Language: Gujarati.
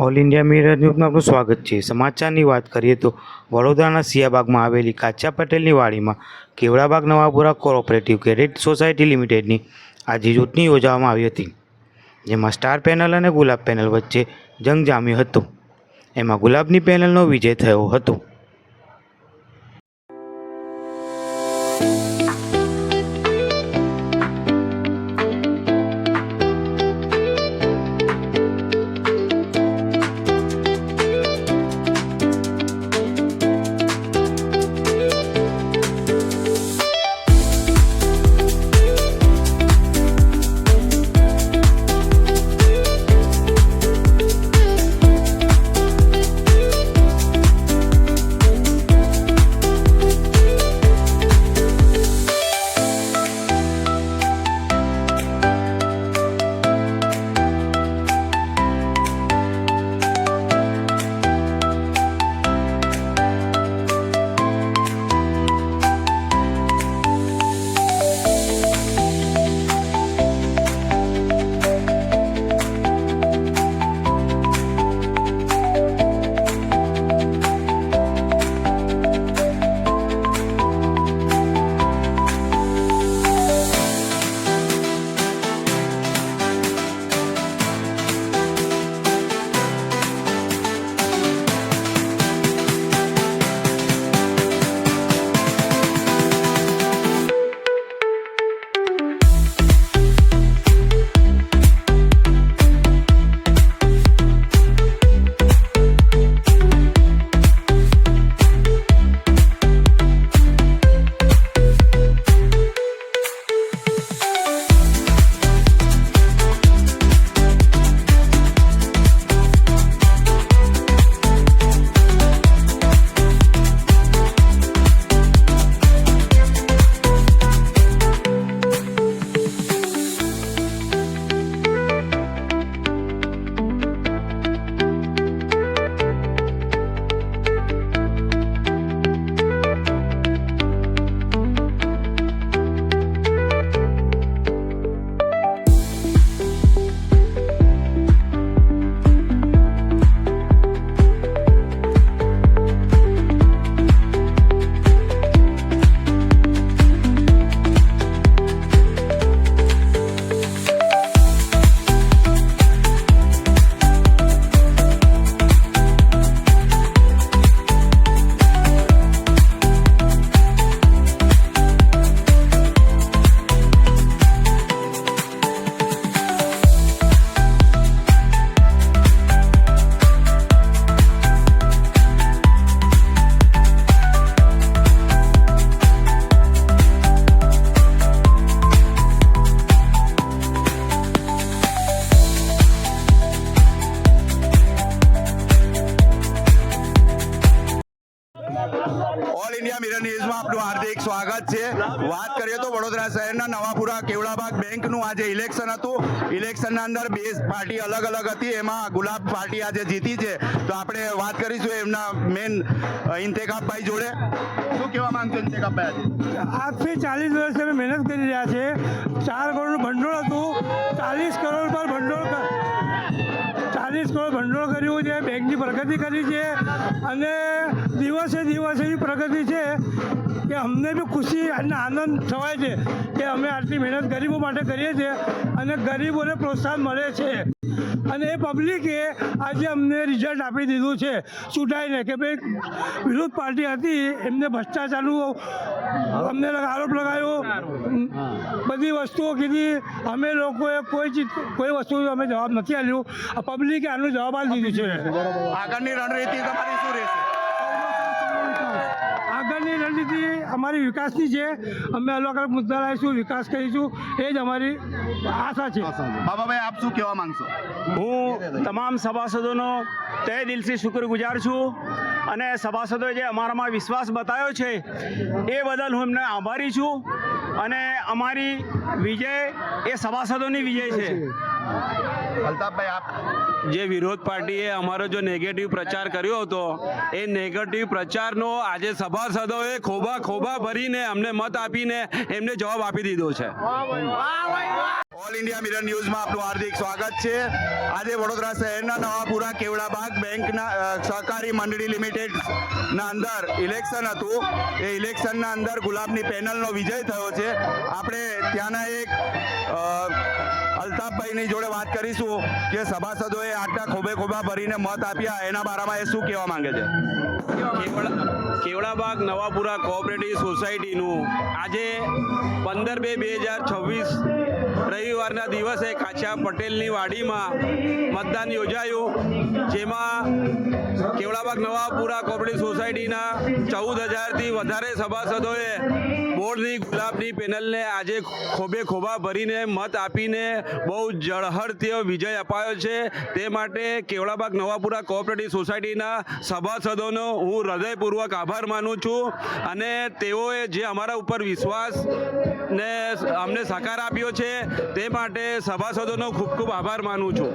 ઓલ ઇન્ડિયા મિરર ન્યૂઝમાં આપનું સ્વાગત છે। સમાચારની વાત કરીએ તો વડોદરાના સિયાબાગમાં આવેલી કાચા પટેલની વાડીમાં કેવડાબાગ નવાપુરા કોઓપરેટિવ ક્રેડિટ સોસાયટી લિમિટેડની આજે ચૂંટણી યોજવામાં આવી હતી, જેમાં સ્ટાર પેનલ અને ગુલાબ પેનલ વચ્ચે જંગ જામ્યો હતો। એમાં ગુલાબની પેનલનો વિજય થયો હતો। ઓલ ઇન્ડિયા મિરર ન્યૂઝમાં આપનું હાર્દિક સ્વાગત છે। વાત કરીએ તો વડોદરા શહેરના નવાપુરા કેવડાબાગ બેંકનું આજે ઇલેક્શન હતું। ઇલેક્શનના અંદર બે પાર્ટી અલગ અલગ હતી, એમાં ગુલાબ પાર્ટી આજે જીતી છે। તો આપણે વાત કરીશું એમના મેન ઇન્તેખાબભાઈ જોડે। શું કહેવા માંગતો ઇન્તેખાબભાઈ? આજથી 40 વર્ષ અમે મહેનત કરી રહ્યા છે। 4 કરોડનું ભંડોળ હતું, 40 કરોડ પર ભંડોળ 40 કરોડ ભંડોળ કર્યું છે, બેંકની પ્રગતિ કરી છે અને દિવસે દિવસેની પ્રગતિ છે કે અમને બી ખુશી અને આનંદ થવાય છે કે અમે આટલી મહેનત ગરીબો માટે કરીએ છીએ અને ગરીબોને પ્રોત્સાહન મળે છે। અને એ પબ્લિકે આજે અમને રિઝલ્ટ આપી દીધું છે ચૂંટાઈને કે ભાઈ વિરોધ પાર્ટી હતી એમને ભ્રષ્ટાચારનું અમને આરોપ લગાવ્યો, બધી વસ્તુઓ કીધી, અમે લોકોએ કોઈ વસ્તુ અમે જવાબ નથી આપ્યું, પબ્લિકે આનો જવાબ આપી દીધું છે। આગળની રણનીતિ તમારી શું રહેશે? આગળની રણનીતિ અમારી વિકાસની છે, અમે અલગ અલગ મુદ્દા લાવીશું, વિકાસ કરીશું, એ જ અમારી આશા છે। બાબાભાઈ, આપ શું કહેવા માંગશો? હું તમામ સભાસદોનો તહે દિલથી શુક્રગુજાર છું અને સભાસદોએ જે અમારામાં વિશ્વાસ બતાવ્યો છે એ બદલ હું એમને આભારી છું અને અમારી વિજય એ સભાસદોની વિજય છે। અલ્તાફભાઈ, આપ જે વિરોધ પાર્ટીએ અમારો જો નેગેટિવ પ્રચાર કર્યો હતો એ નેગેટિવ પ્રચારનો આજે સભાસદોએ ખોબા ભરીને અમને મત આપીને એમને જવાબ આપી દીધો છે। ઓલ ઇન્ડિયા મિરર ન્યૂઝમાં આપનું હાર્દિક સ્વાગત છે। આજે વડોદરા શહેરના નવાપુરા કેવડાબાગ બેંકના સહકારી મંડળી લિમિટેડના અંદર ઇલેક્શન હતું. એ ઇલેક્શનના અંદર ગુલાબની પેનલનો વિજય થયો છે. આપણે ત્યાંના એક અલ્તાફભાઈની જોડે વાત કરીશું કે સભાસદોએ આટલા ખોબે ખોબા ભરીને મત આપ્યા, એના બારામાં એ શું કહેવા માંગે છે. કેવડાબાગ નવાપુરા કોઓપરેટિવ સોસાયટીનું આજે 15/2/2026 રવિવારના દિવસે કાચા પટેલની વાડીમાં મતદાન યોજાયું, જેમાં કેવડાબાગ નવાપુરા કોઓપરેટિવ સોસાયટીના 14,000થી વધારે સભાસદોએ બોર્ડની ગુલાબની પેનલને આજે ખોબે ખોબા ભરીને મત આપીને બહુ ઝળહળતો વિજય અપાયો છે. તે માટે કેવડાબાગ નવાપુરા કોઓપરેટિવ સોસાયટીના સભાસદોનો હું હૃદયપૂર્વક આભાર માનું છું, અને તેઓએ જે અમારા ઉપર વિશ્વાસ ને અમને સહકાર આપ્યો છે તે માટે સભાસદોનો ખૂબ ખૂબ આભાર માનું છું.